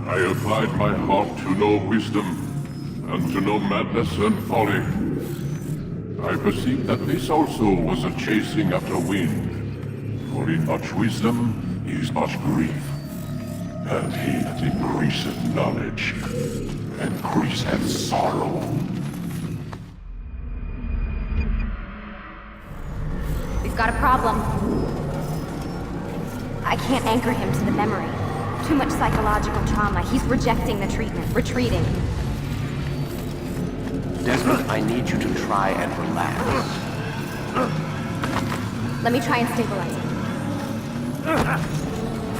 I applied my heart to know wisdom, and to know madness and folly. I perceived that this also was a chasing after wind, for in much wisdom is much grief, and he that increaseth knowledge increaseth sorrow. We've got a problem. I can't anchor him to the memory. Too much psychological trauma. He's rejecting the treatment, retreating. Desmond, I need you to try and relax. Let me try and stabilize him.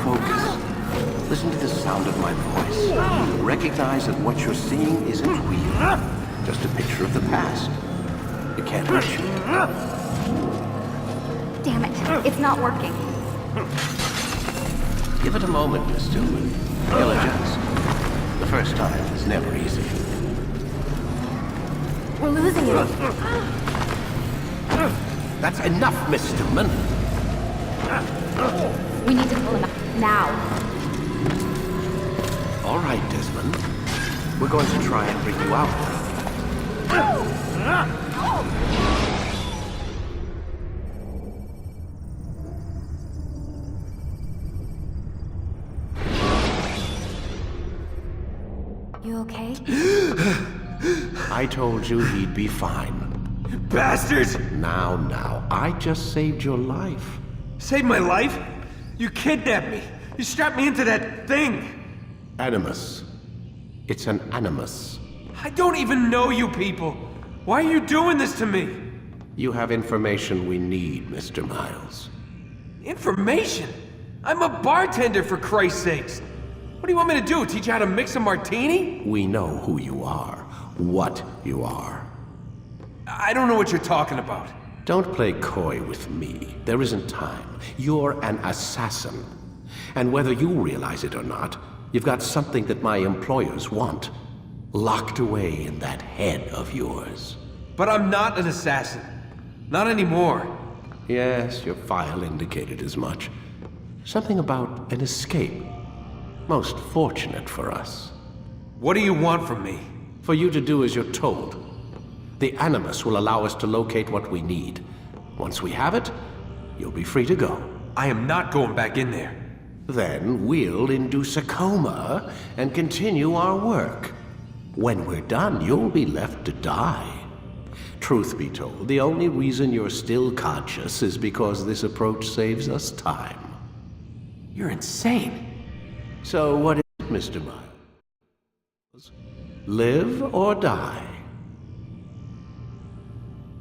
Focus. Listen to the sound of my voice. Recognize that what you're seeing isn't real. Just a picture of the past. It can't hurt you. Damn it. It's not working. Give it a moment, Miss Stillman. He'll adjust. The first time is never easy. We're losing him. That's enough, Miss Stillman. We need to pull him out. Now. All right, Desmond. We're going to try and bring you out now. You okay? I told you he'd be fine. Bastards! Now, I just saved your life. Saved my life? You kidnapped me. You strapped me into that thing. Animus. It's an animus. I don't even know you people. Why are you doing this to me? You have information we need, Mr. Miles. Information? I'm a bartender, for Christ's sakes. What do you want me to do? Teach you how to mix a martini? We know who you are, what you are. I don't know what you're talking about. Don't play coy with me. There isn't time. You're an assassin. And whether you realize it or not, you've got something that my employers want. Locked away in that head of yours. But I'm not an assassin. Not anymore. Yes, your file indicated as much. Something about an escape. Most fortunate for us. What do you want from me? For you to do as you're told. The Animus will allow us to locate what we need. Once we have it, you'll be free to go. I am not going back in there. Then we'll induce a coma and continue our work. When we're done, you'll be left to die. Truth be told, the only reason you're still conscious is because this approach saves us time. You're insane. So what is it, Mr. Miles? Live or die?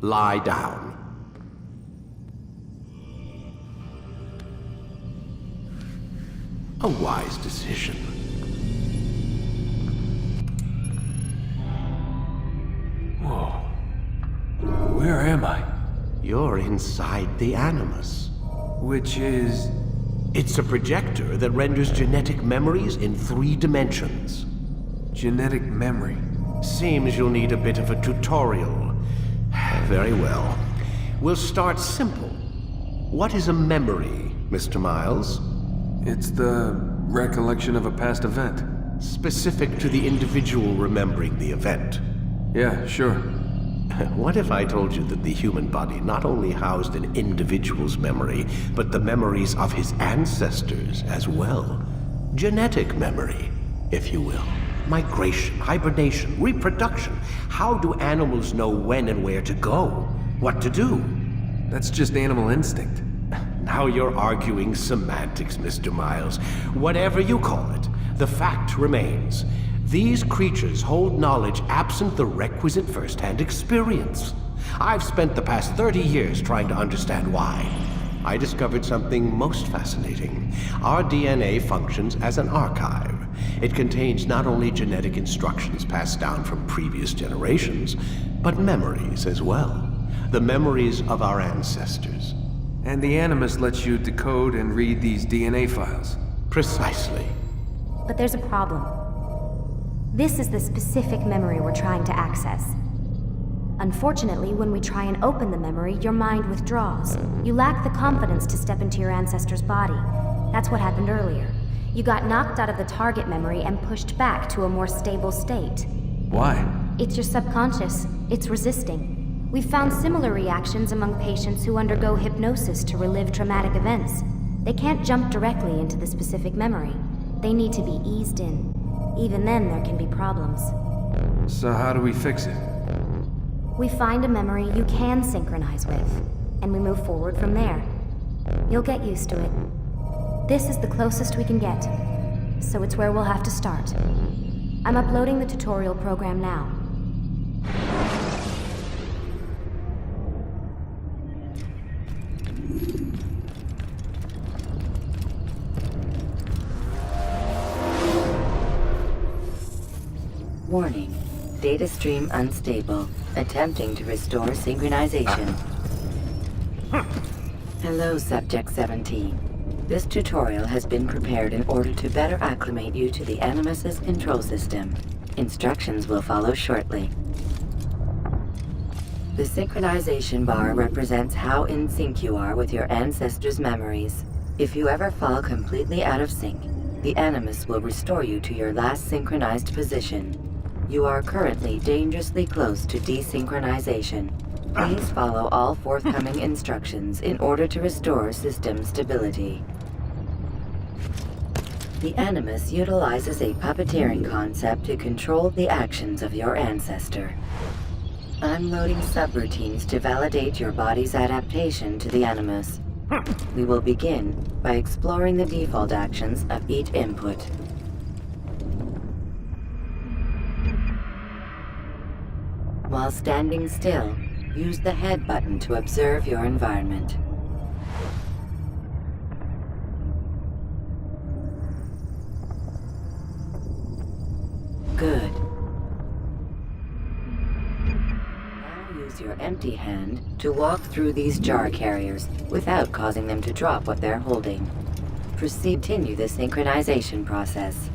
Lie down. A wise decision. Whoa. Where am I? You're inside the Animus. Which is... It's a projector that renders genetic memories in 3 dimensions. Genetic memory. Seems you'll need a bit of a tutorial. Very well. We'll start simple. What is a memory, Mr. Miles? It's the recollection of a past event. Specific to the individual remembering the event. Yeah, sure. What if I told you that the human body not only housed an individual's memory, but the memories of his ancestors as well? Genetic memory, if you will. Migration, hibernation, reproduction. How do animals know when and where to go? What to do? That's just animal instinct. Now you're arguing semantics, Mr. Miles. Whatever you call it, the fact remains. These creatures hold knowledge absent the requisite first-hand experience. I've spent the past 30 years trying to understand why. I discovered something most fascinating. Our DNA functions as an archive. It contains not only genetic instructions passed down from previous generations, but memories as well. The memories of our ancestors. And the Animus lets you decode and read these DNA files. Precisely. But there's a problem. This is the specific memory we're trying to access. Unfortunately, when we try and open the memory, your mind withdraws. You lack the confidence to step into your ancestor's body. That's what happened earlier. You got knocked out of the target memory and pushed back to a more stable state. Why? It's your subconscious. It's resisting. We've found similar reactions among patients who undergo hypnosis to relive traumatic events. They can't jump directly into the specific memory. They need to be eased in. Even then, there can be problems. So how do we fix it? We find a memory you can synchronize with, and we move forward from there. You'll get used to it. This is the closest we can get, so it's where we'll have to start. I'm uploading the tutorial program now. Warning. Data stream unstable. Attempting to restore synchronization. Hello, Subject 17. This tutorial has been prepared in order to better acclimate you to the Animus's control system. Instructions will follow shortly. The synchronization bar represents how in sync you are with your ancestors' memories. If you ever fall completely out of sync, the Animus will restore you to your last synchronized position. You are currently dangerously close to desynchronization. Please follow all forthcoming instructions in order to restore system stability. The Animus utilizes a puppeteering concept to control the actions of your ancestor. I'm loading subroutines to validate your body's adaptation to the Animus. We will begin by exploring the default actions of each input. While standing still, use the head button to observe your environment. Good. Now use your empty hand to walk through these jar carriers without causing them to drop what they're holding. Proceed to continue the synchronization process.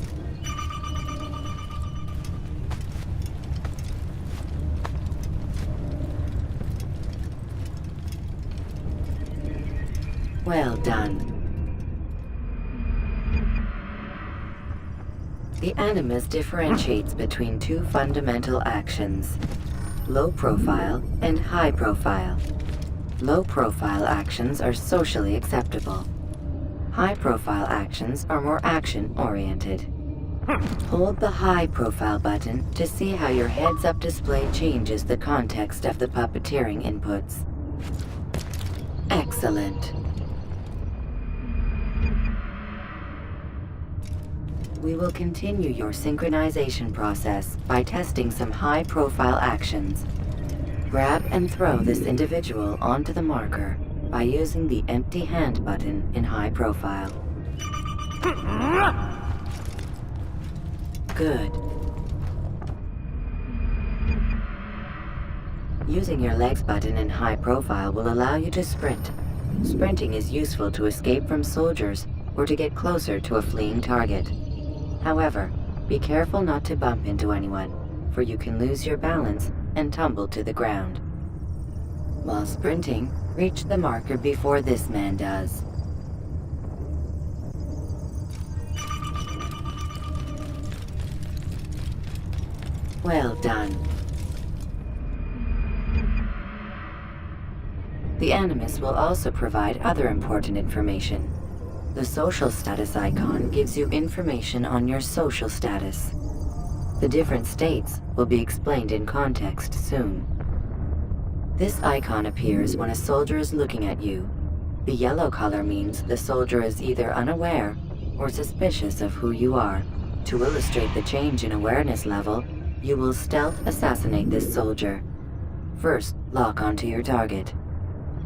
Well done. The Animus differentiates between two fundamental actions: low profile and high profile. Low profile actions are socially acceptable. High profile actions are more action-oriented. Hold the high profile button to see how your heads-up display changes the context of the puppeteering inputs. Excellent. We will continue your synchronization process by testing some high-profile actions. Grab and throw this individual onto the marker by using the empty hand button in high profile. Good. Using your legs button in high profile will allow you to sprint. Sprinting is useful to escape from soldiers or to get closer to a fleeing target. However, be careful not to bump into anyone, for you can lose your balance and tumble to the ground. While sprinting, reach the marker before this man does. Well done. The Animus will also provide other important information. The social status icon gives you information on your social status. The different states will be explained in context soon. This icon appears when a soldier is looking at you. The yellow color means the soldier is either unaware or suspicious of who you are. To illustrate the change in awareness level, you will stealth assassinate this soldier. First, lock onto your target.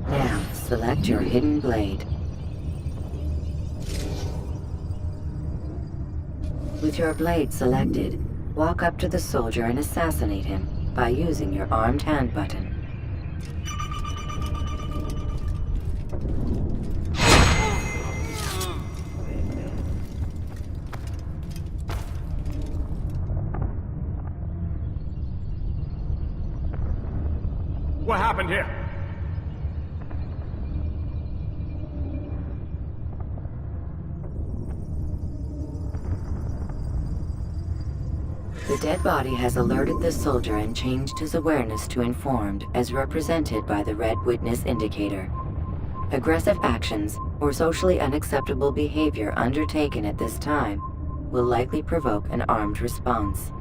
Now, select your hidden blade. With your blade selected, walk up to the soldier and assassinate him by using your armed hand button. What happened here? The dead body has alerted the soldier and changed his awareness to informed, as represented by the red witness indicator. Aggressive actions or socially unacceptable behavior undertaken at this time will likely provoke an armed response.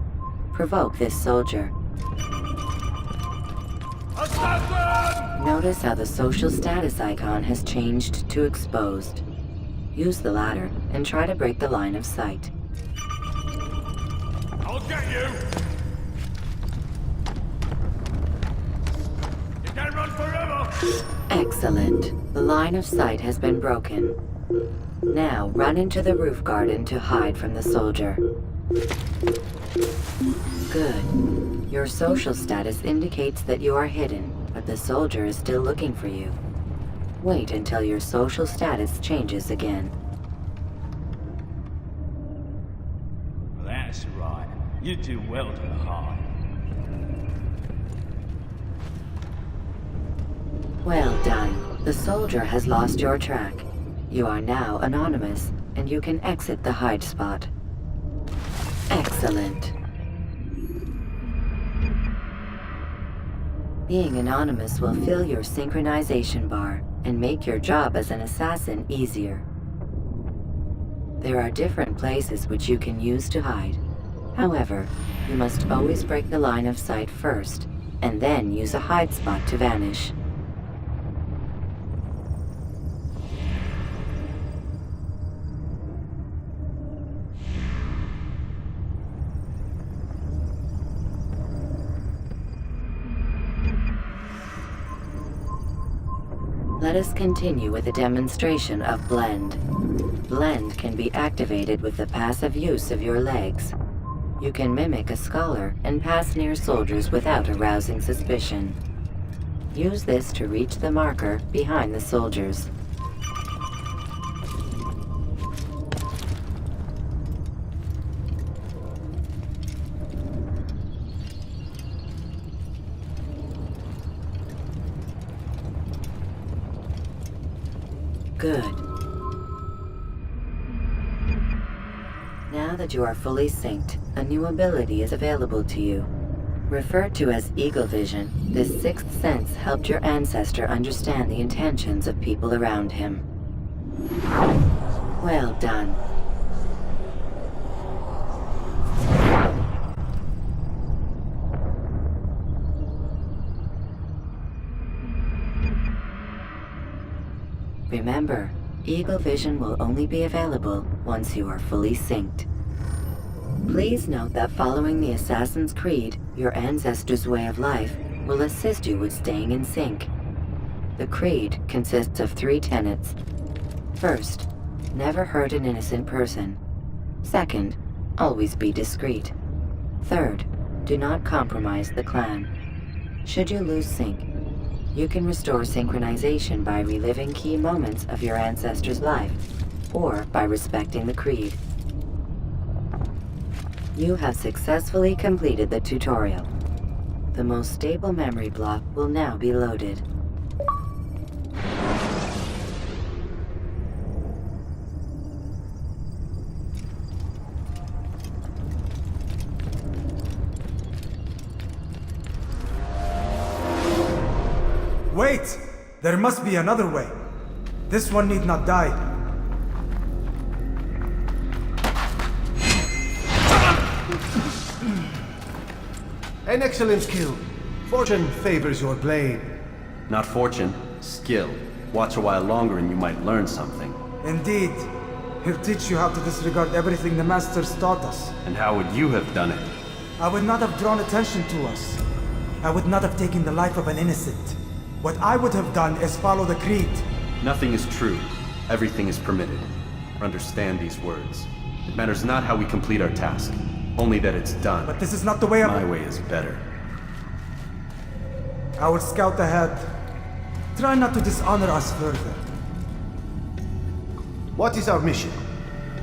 Provoke this soldier. Assassin! Notice how the social status icon has changed to exposed. Use the latter and try to break the line of sight. I'll get you! You can't run forever! Excellent. The line of sight has been broken. Now run into the roof garden to hide from the soldier. Good. Your social status indicates that you are hidden, but the soldier is still looking for you. Wait until your social status changes again. That's right. You do well to hide. Well done. The soldier has lost your track. You are now anonymous, and you can exit the hide spot. Excellent. Being anonymous will fill your synchronization bar and make your job as an assassin easier. There are different places which you can use to hide. However, you must always break the line of sight first, and then use a hide spot to vanish. Let us continue with a demonstration of Blend. Blend can be activated with the passive use of your legs. You can mimic a scholar and pass near soldiers without arousing suspicion. Use this to reach the marker behind the soldiers. Good. Now that you are fully synced, a new ability is available to you. Referred to as Eagle Vision, this sixth sense helped your ancestor understand the intentions of people around him. Well done. Remember, Eagle Vision will only be available once you are fully synced. Please note that following the Assassin's Creed, your ancestors' way of life, will assist you with staying in sync. The Creed consists of 3 tenets. First, never hurt an innocent person. Second, always be discreet. Third, do not compromise the clan. Should you lose sync, you can restore synchronization by reliving key moments of your ancestor's life, or by respecting the Creed. You have successfully completed the tutorial. The most stable memory block will now be loaded. Wait! There must be another way. This one need not die. An excellent skill. Fortune favors your blade. Not fortune, skill. Watch a while longer and you might learn something. Indeed. He'll teach you how to disregard everything the Masters taught us. And how would you have done it? I would not have drawn attention to us. I would not have taken the life of an innocent. What I would have done is follow the Creed. Nothing is true. Everything is permitted. Understand these words. It matters not how we complete our task, only that it's done. But this is not the way My way is better. I will scout ahead. Try not to dishonor us further. What is our mission?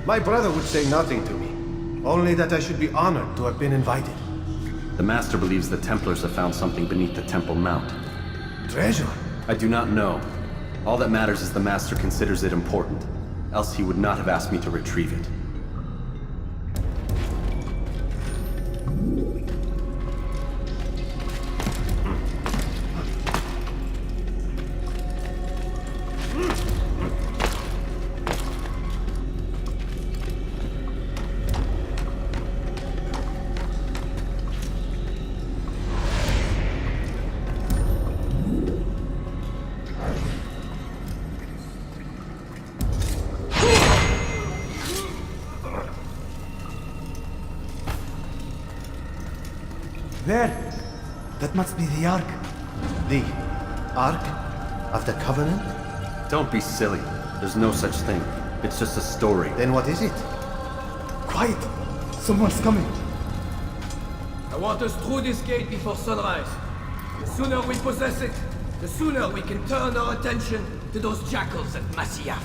My brother would say nothing to me. Only that I should be honored to have been invited. The Master believes the Templars have found something beneath the Temple Mount. Treasure? I do not know. All that matters is the Master considers it important. Else he would not have asked me to retrieve it. There! That must be the Ark. The Ark of the Covenant? Don't be silly. There's no such thing. It's just a story. Then what is it? Quiet! Someone's coming. I want us through this gate before sunrise. The sooner we possess it, the sooner we can turn our attention to those jackals at Masyaf.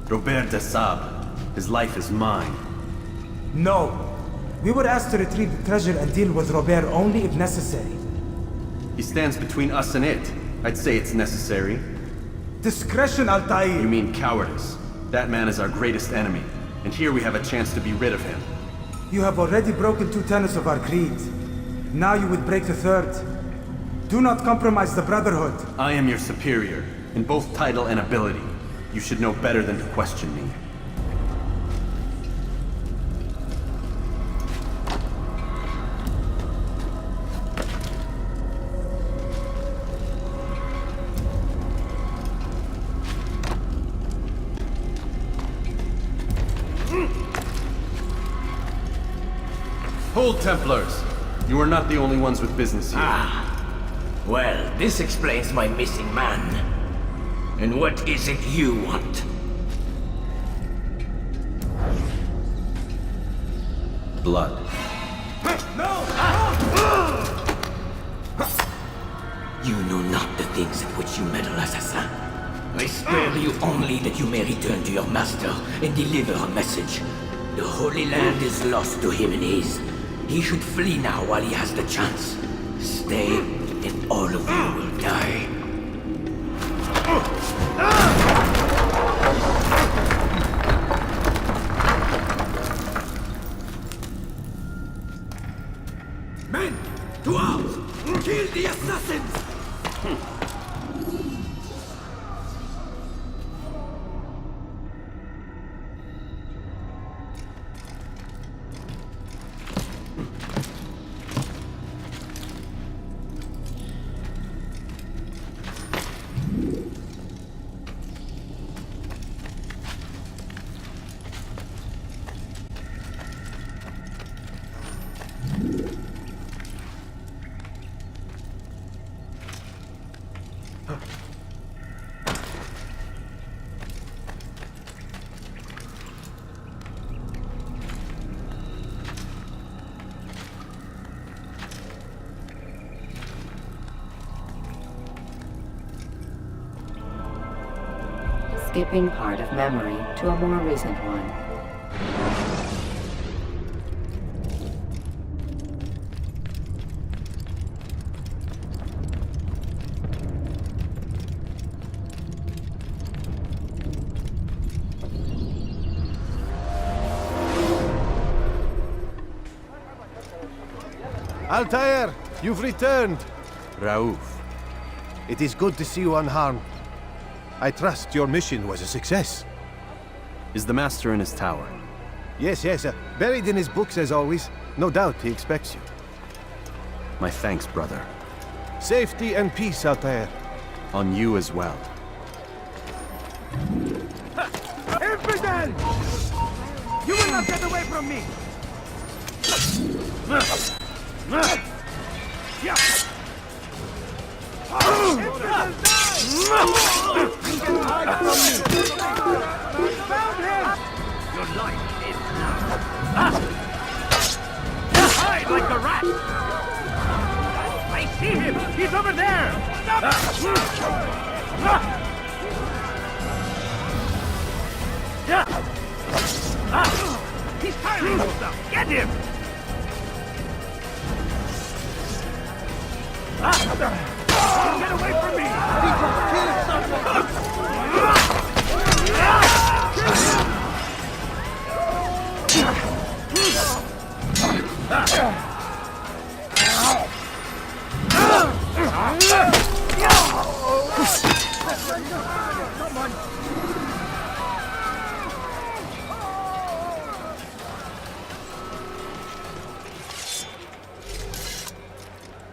Robert de Sable. His life is mine. No. We were asked to retrieve the treasure and deal with Robert only if necessary. He stands between us and it. I'd say it's necessary. Discretion, Altair! You mean cowardice. That man is our greatest enemy, and here we have a chance to be rid of him. You have already broken 2 tenets of our creed. Now you would break the 3rd. Do not compromise the Brotherhood. I am your superior, in both title and ability. You should know better than to question me. Hold, Templars! You are not the only ones with business here. Well, this explains my missing man. And what is it you want? Blood. You know not the things at which you meddle, assassin. I spare you only that you may return to your master and deliver a message. The Holy Land is lost to him and his. He should flee now while he has the chance. Stay, and all of you will die. Men, to arms! Kill the assassins! Skipping part of memory to a more recent one. Altair, you've returned. Raouf. It is good to see you unharmed. I trust your mission was a success. Is the Master in his tower? Yes, buried in his books as always. No doubt he expects you. My thanks, brother. Safety and peace, Altair. On you as well. Infidel! You will not get away from me! Your life is now. Hide like a rat! I see him! He's over there! He's tiring himself! Get him! Get away from me!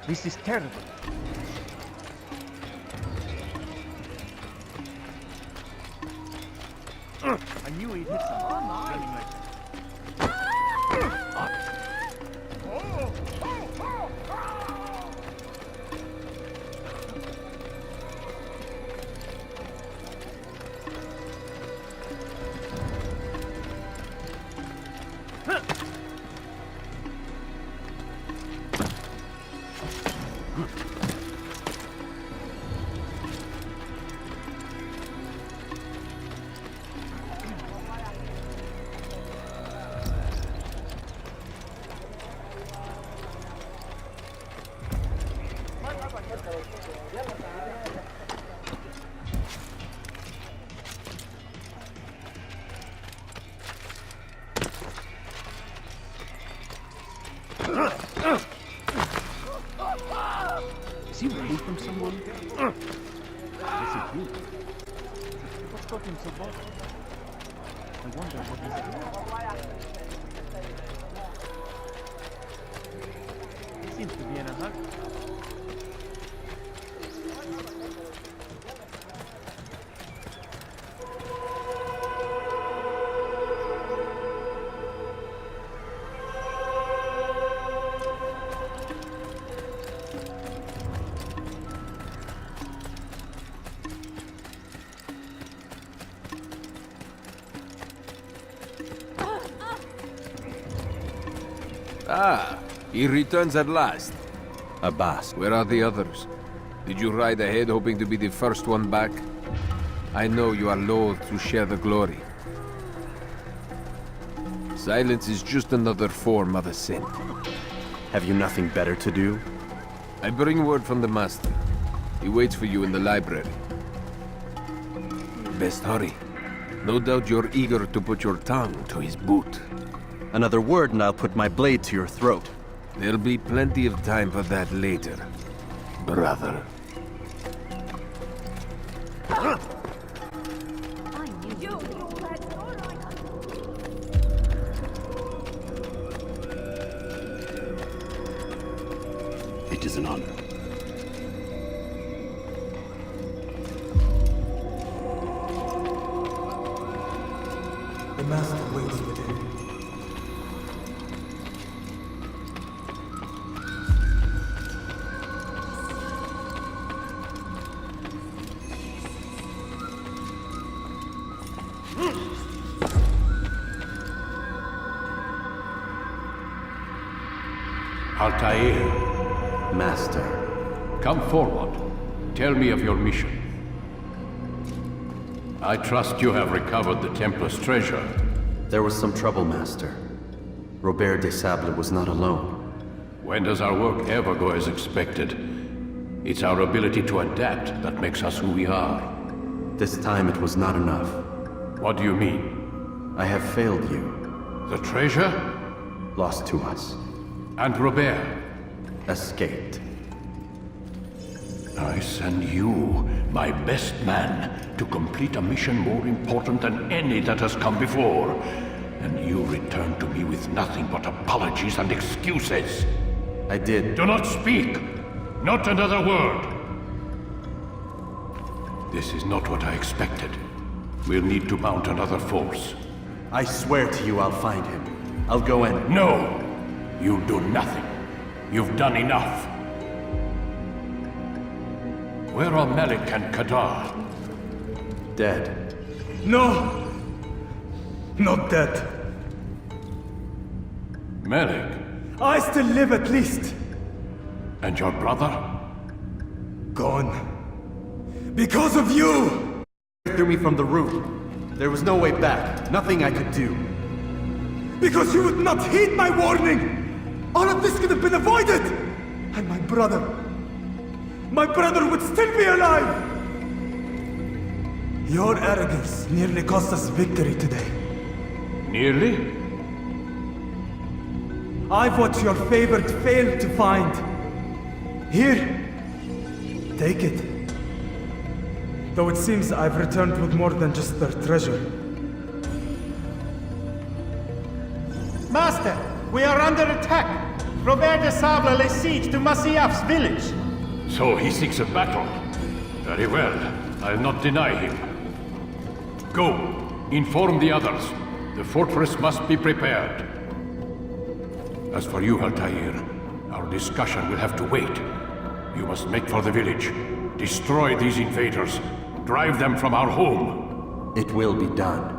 This is terrible. I knew he'd hit some. What's got him so bothered? I wonder what he's doing. He seems to be in a hurry. Ah, he returns at last. Abbas. Where are the others? Did you ride ahead hoping to be the first one back? I know you are loath to share the glory. Silence is just another form of a sin. Have you nothing better to do? I bring word from the Master. He waits for you in the library. Best hurry. No doubt you're eager to put your tongue to his boot. Another word and I'll put my blade to your throat. There'll be plenty of time for that later, brother. It is an honor. The Master waits within. Altair, Master. come forward. Tell me of your mission. I trust you have recovered the Templar's treasure. There was some trouble, Master. Robert de Sable was not alone. When does our work ever go as expected? It's our ability to adapt that makes us who we are. This time it was not enough. What do you mean? I have failed you. The treasure? Lost to us. And Robert? Escaped. I send you, my best man, to complete a mission more important than any that has come before. And you return to me with nothing but apologies and excuses. I did. Do not speak! Not another word! This is not what I expected. We'll need to mount another force. I swear to you I'll find him. I'll go in. No! You do nothing. You've done enough. Where are Malik and Kadar? Dead. No! Not dead. Malik? I still live at least. And your brother? Gone. Because of you! Threw me from the roof. There was no way back. Nothing I could do. Because you would not heed my warning! All of this could have been avoided! And my brother would still be alive! Your arrogance nearly cost us victory today. Nearly? I've what your favorite failed to find. Here, take it. Though it seems I've returned with more than just their treasure. Master, we are under attack. Robert de Sable lays siege to Masyaf's village. So he seeks a battle. Very well. I'll not deny him. Go. Inform the others. The fortress must be prepared. As for you, Altair, our discussion will have to wait. You must make for the village. Destroy these invaders. Drive them from our home. It will be done.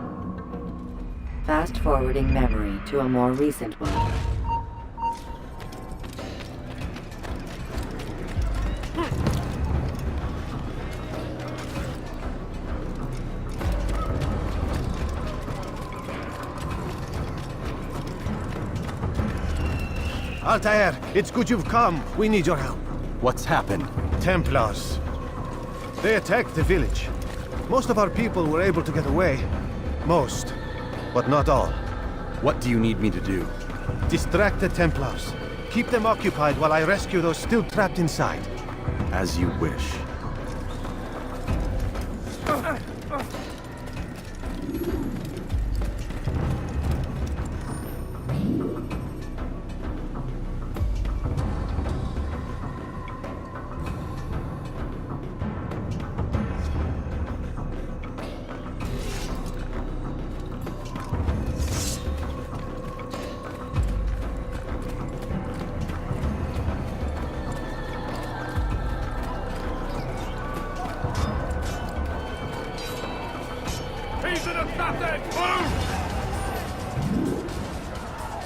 Fast-forwarding memory to a more recent one. Altair, it's good you've come. We need your help. What's happened? Templars. They attacked the village. Most of our people were able to get away. Most, but not all. What do you need me to do? Distract the Templars. Keep them occupied while I rescue those still trapped inside. As you wish.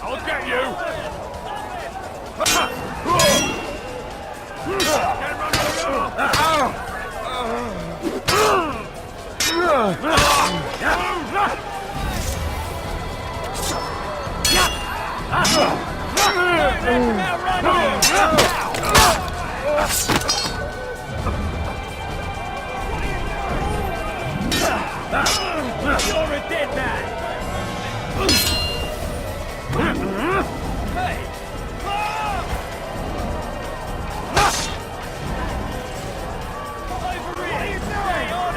I'll get you! You're a dead man! Hey! Over here! Stay on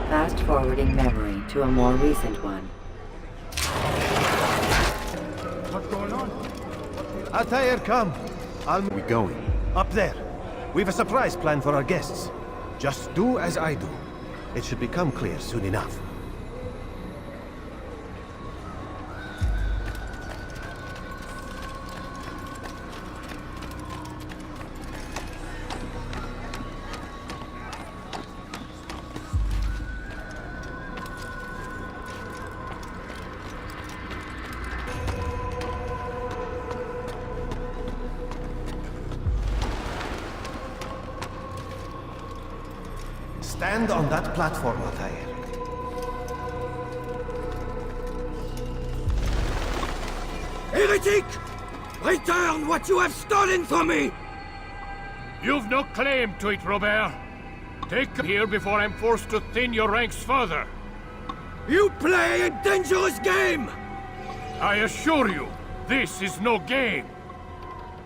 Fast-forwarding memory to a more recent one. What's going on? Altair, come. We going? Up there. We've a surprise plan for our guests. Just do as I do. It should become clear soon enough. Stand on that platform, Altair. Heretic! Return what you have stolen from me! You've no claim to it, Robert. Take it here before I'm forced to thin your ranks further. You play a dangerous game! I assure you, this is no game.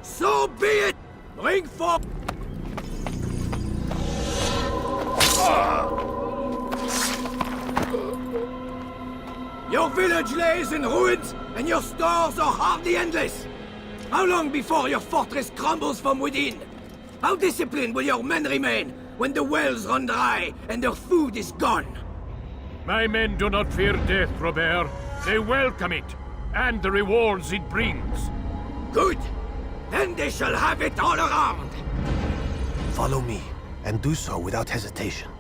So be it! Bring forth... Your village lays in ruins, and your stores are hardly endless. How long before your fortress crumbles from within? How disciplined will your men remain when the wells run dry and their food is gone? My men do not fear death, Robert. They welcome it, and the rewards it brings. Good. Then they shall have it all around. Follow me, and do so without hesitation.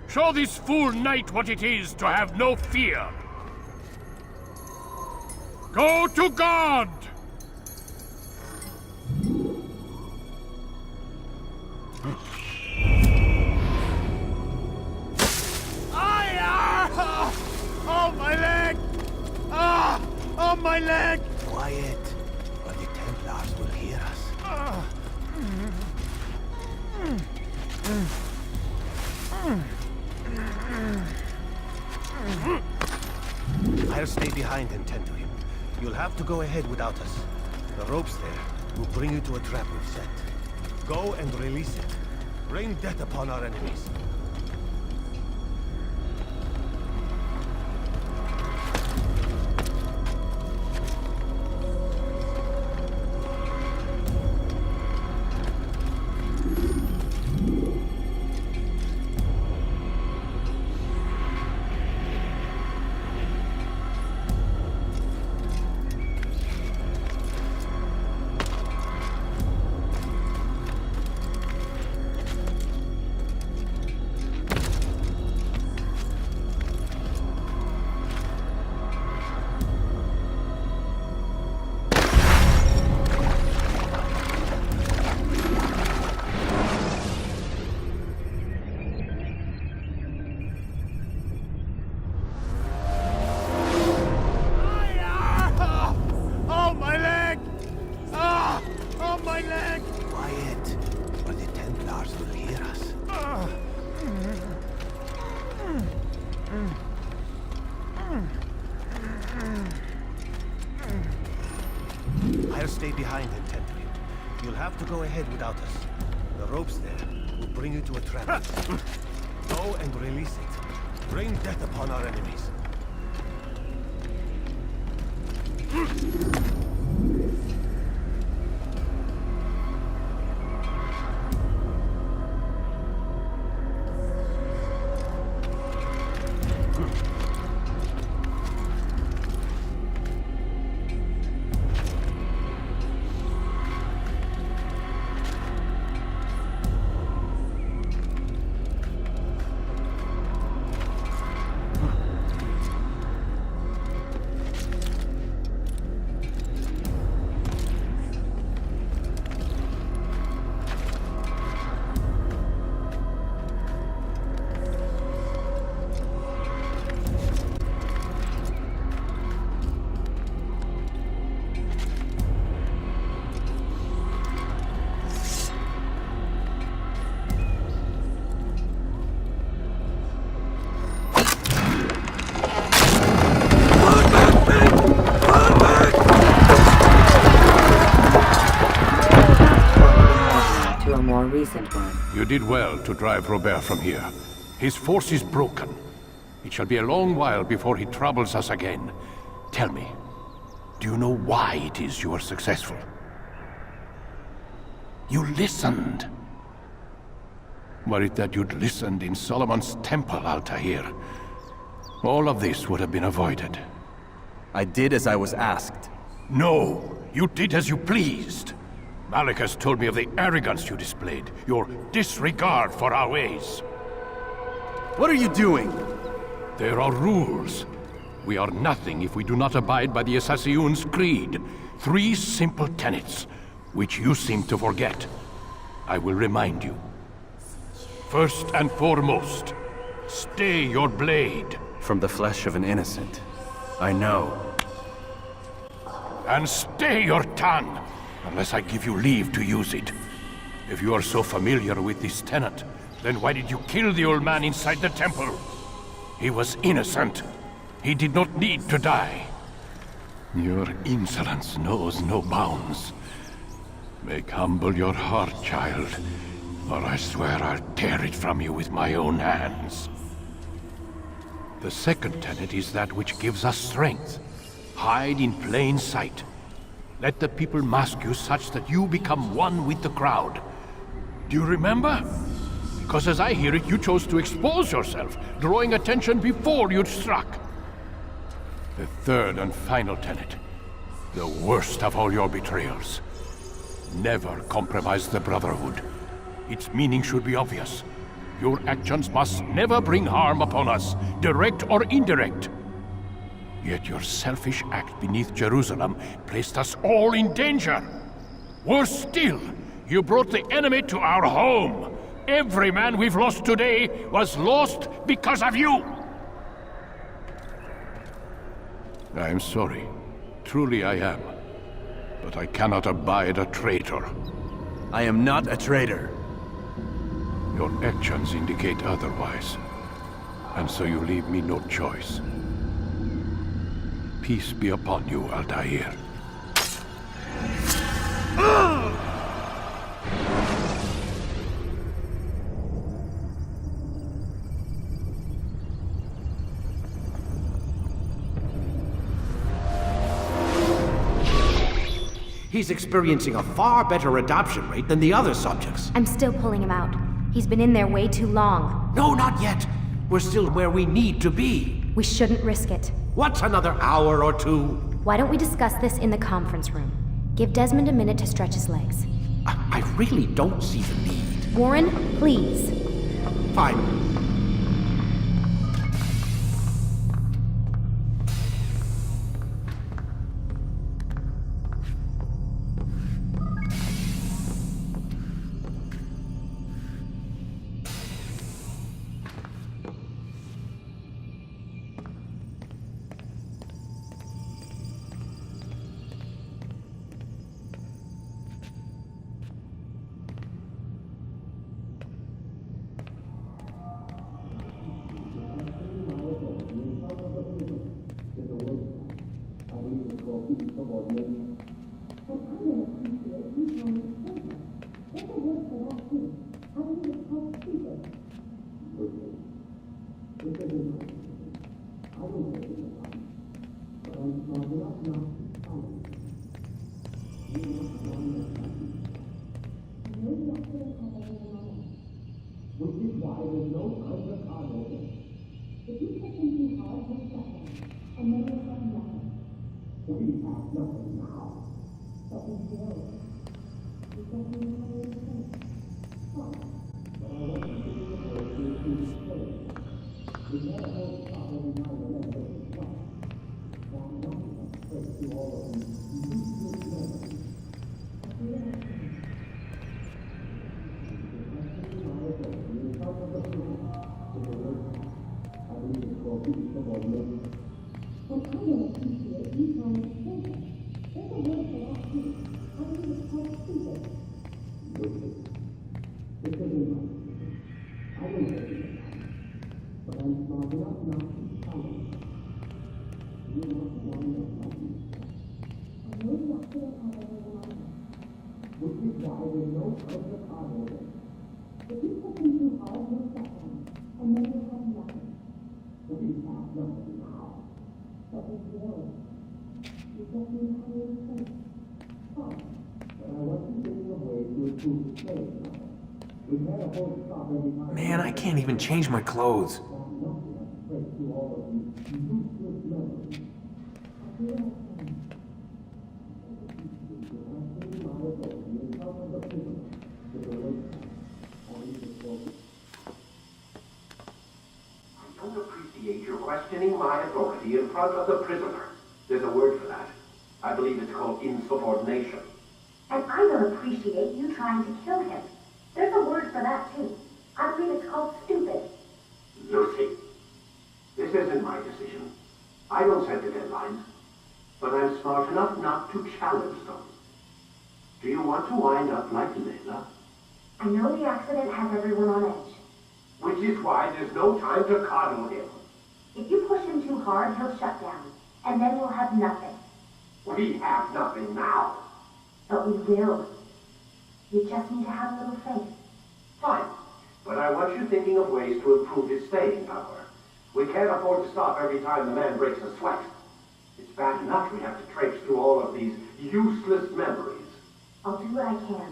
Show this fool knight what it is to have no fear. Go to God! Oh, my leg! Oh, my leg! Quiet, or the Templars will hear us. I'll stay behind and tend to him. You'll have to go ahead without us. The ropes there will bring you to a trap we've set. Go and release it. Rain death upon our enemies. to go ahead without us. The ropes there will bring you to a trap. Go and release it. Rain death upon our enemies. You did well to drive Robert from here. His force is broken. It shall be a long while before he troubles us again. Tell me, do you know why it is you are successful? You listened. Were it that you'd listened in Solomon's temple, Altair, all of this would have been avoided. I did as I was asked. No, you did as you pleased. Malik has told me of the arrogance you displayed, your disregard for our ways. What are you doing? There are rules. We are nothing if we do not abide by the Assassin's creed. 3 simple tenets, which you seem to forget. I will remind you. First and foremost, stay your blade. From the flesh of an innocent. I know. And stay your tongue, unless I give you leave to use it. If you are so familiar with this tenet, then why did you kill the old man inside the temple? He was innocent. He did not need to die. Your insolence knows no bounds. Make humble your heart, child, or I swear I'll tear it from you with my own hands. The second tenet is that which gives us strength. Hide in plain sight. Let the people mask you such that you become one with the crowd. Do you remember? Because as I hear it, you chose to expose yourself, drawing attention before you'd struck. The third and final tenet, the worst of all your betrayals. Never compromise the Brotherhood. Its meaning should be obvious. Your actions must never bring harm upon us, direct or indirect. Yet your selfish act beneath Jerusalem placed us all in danger. Worse still, you brought the enemy to our home. Every man we've lost today was lost because of you. I am sorry. Truly I am. But I cannot abide a traitor. I am not a traitor. Your actions indicate otherwise. And so you leave me no choice. Peace be upon you, Altair. He's experiencing a far better adoption rate than the other subjects. I'm still pulling him out. He's been in there way too long. No, not yet. We're still where we need to be. We shouldn't risk it. What's another hour or two? Why don't we discuss this in the conference room? Give Desmond a minute to stretch his legs. I really don't see the need. Warren, please. Fine. Man, I can't even change my clothes. I don't appreciate your questioning my authority in front of the prisoner. There's a word for that. I believe it's called insubordination. And I don't appreciate you trying to kill him. There's a word for that, too. I believe it's called stupid. Lucy, this isn't my decision. I don't set the deadlines, but I'm smart enough not to challenge them. Do you want to wind up like Layla? I know the accident has everyone on edge. Which is why there's no time to coddle him. If you push him too hard, he'll shut down, and then we'll have nothing. We have nothing now. But we will. You just need to have a little faith. Fine, but I want you thinking of ways to improve his staying power. We can't afford to stop every time the man breaks a sweat. It's bad enough we have to traipse through all of these useless memories. I'll do what I can.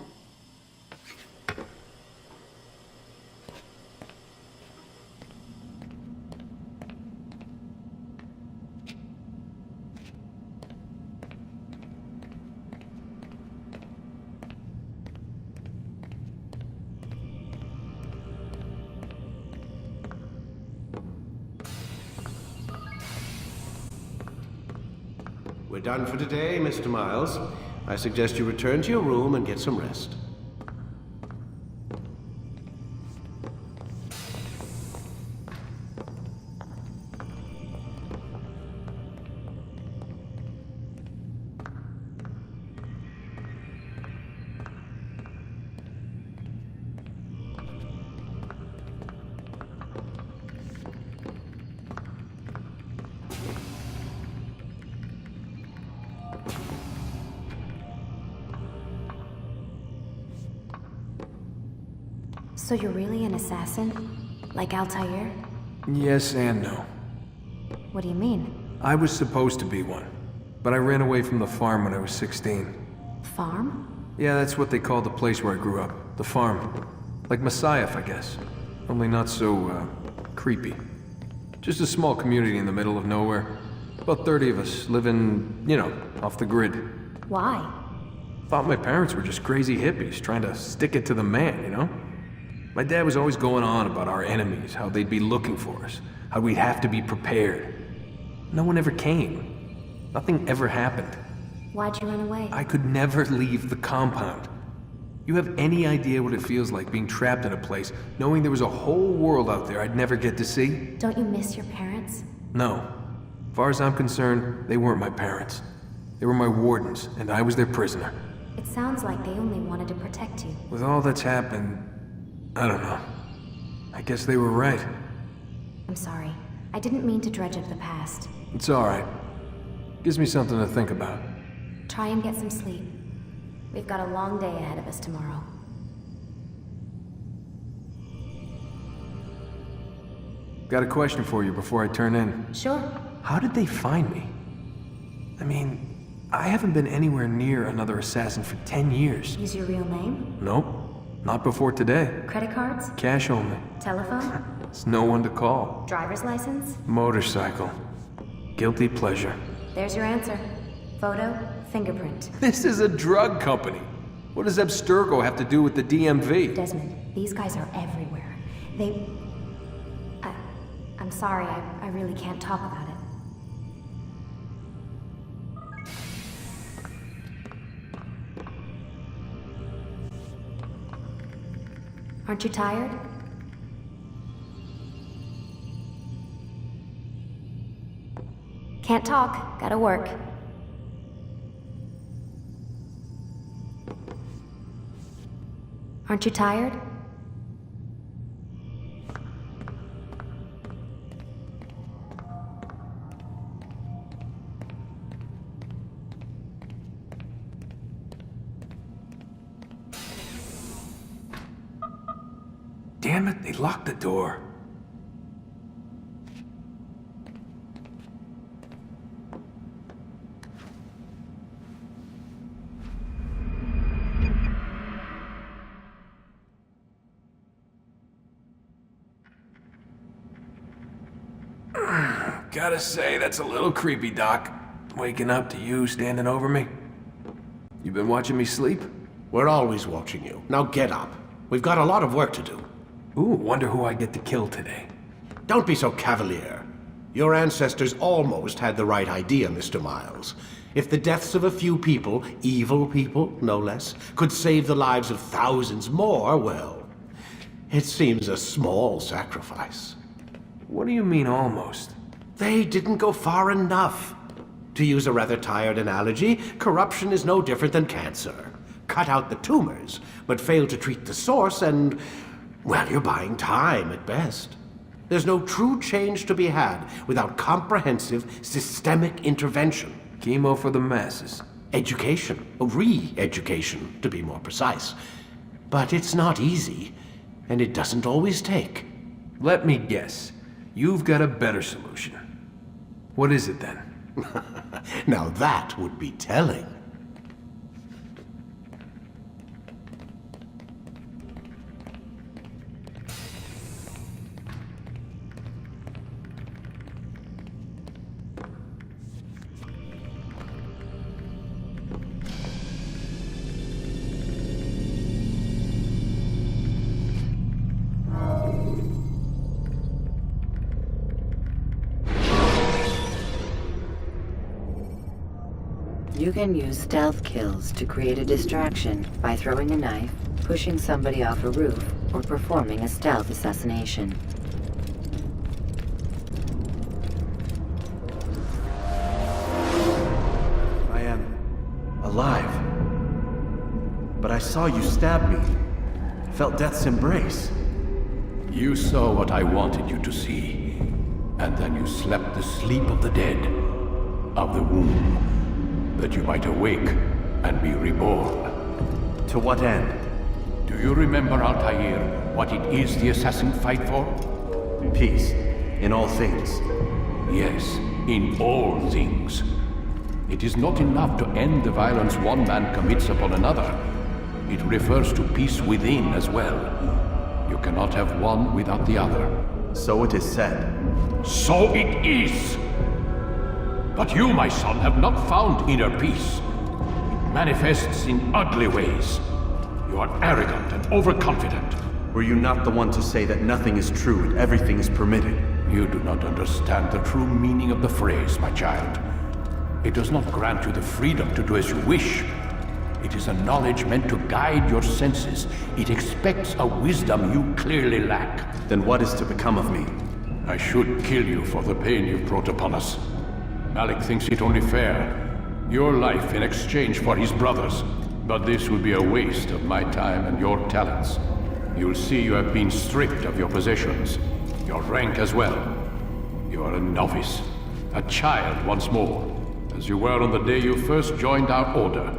We're done for today, Mr. Miles. I suggest you return to your room and get some rest. So you're really an assassin? Like Altair? Yes and no. What do you mean? I was supposed to be one, but I ran away from the farm when I was 16. Farm? Yeah, that's what they called the place where I grew up. The farm. Like Messiah, I guess. Only not so, creepy. Just a small community in the middle of nowhere. About 30 of us, living, you know, off the grid. Why? Thought my parents were just crazy hippies, trying to stick it to the man, you know? My dad was always going on about our enemies, how they'd be looking for us, how we'd have to be prepared. No one ever came. Nothing ever happened. Why'd you run away? I could never leave the compound. You have any idea what it feels like being trapped in a place, knowing there was a whole world out there I'd never get to see? Don't you miss your parents? No. As far as I'm concerned, they weren't my parents. They were my wardens, and I was their prisoner. It sounds like they only wanted to protect you. With all that's happened, I don't know. I guess they were right. I'm sorry. I didn't mean to dredge up the past. It's alright. Gives me something to think about. Try and get some sleep. We've got a long day ahead of us tomorrow. Got a question for you before I turn in. Sure. How did they find me? I mean, I haven't been anywhere near another assassin for 10 years. Use your real name? Nope. Not before today. Credit cards? Cash only. Telephone? There's no one to call. Driver's license? Motorcycle. Guilty pleasure. There's your answer. Photo, fingerprint. This is a drug company. What does Abstergo have to do with the DMV? Desmond, these guys are everywhere. I'm sorry, I really can't talk about it. Aren't you tired? Can't talk, gotta work. Aren't you tired? Damn it, they locked the door. Gotta say, that's a little creepy, Doc. Waking up to you standing over me. You been watching me sleep? We're always watching you. Now get up. We've got a lot of work to do. Ooh, wonder who I get to kill today. Don't be so cavalier. Your ancestors almost had the right idea, Mr. Miles. If the deaths of a few people, evil people, no less, could save the lives of thousands more, well, it seems a small sacrifice. What do you mean, almost? They didn't go far enough. To use a rather tired analogy, corruption is no different than cancer. Cut out the tumors, but fail to treat the source and, well, you're buying time at best. There's no true change to be had without comprehensive, systemic intervention. Chemo for the masses. Education, re-education, to be more precise. But it's not easy, and it doesn't always take. Let me guess. You've got a better solution. What is it then? Now that would be telling. You can use stealth kills to create a distraction by throwing a knife, pushing somebody off a roof, or performing a stealth assassination. I am alive. But I saw you stab me. Felt death's embrace. You saw what I wanted you to see, and then you slept the sleep of the dead, of the womb, that you might awake and be reborn. To what end? Do you remember, Altair, what it is the assassin fight for? Peace, in all things. Yes, in all things. It is not enough to end the violence one man commits upon another. It refers to peace within as well. You cannot have one without the other. So it is said. So it is! But you, my son, have not found inner peace. It manifests in ugly ways. You are arrogant and overconfident. Were you not the one to say that nothing is true and everything is permitted? You do not understand the true meaning of the phrase, my child. It does not grant you the freedom to do as you wish. It is a knowledge meant to guide your senses. It expects a wisdom you clearly lack. Then what is to become of me? I should kill you for the pain you've brought upon us. Malik thinks it only fair. Your life in exchange for his brother's. But this would be a waste of my time and your talents. You'll see you have been stripped of your possessions. Your rank as well. You are a novice. A child once more. As you were on the day you first joined our order.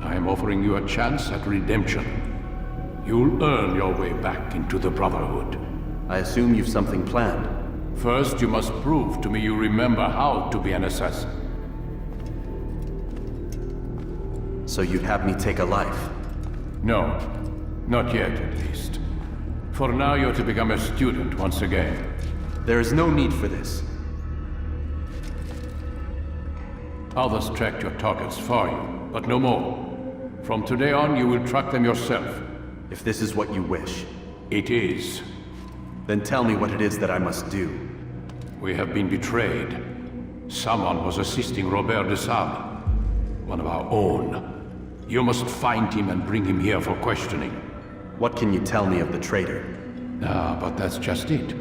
I am offering you a chance at redemption. You'll earn your way back into the Brotherhood. I assume you've something planned. First, you must prove to me you remember how to be an assassin. So you'd have me take a life? No. Not yet, at least. For now, you're to become a student once again. There is no need for this. Others tracked your targets for you, but no more. From today on, you will track them yourself. If this is what you wish. It is. Then tell me what it is that I must do. We have been betrayed. Someone was assisting Robert de Sable, one of our own. You must find him and bring him here for questioning. What can you tell me of the traitor? But that's just it.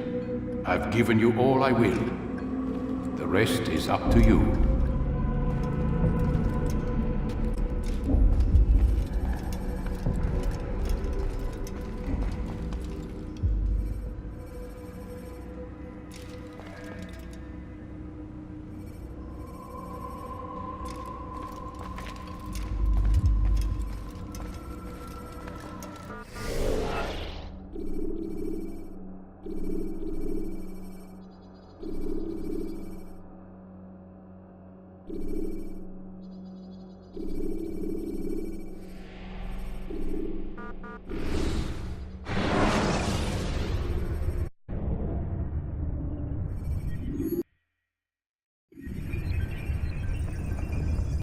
I've given you all I will. The rest is up to you.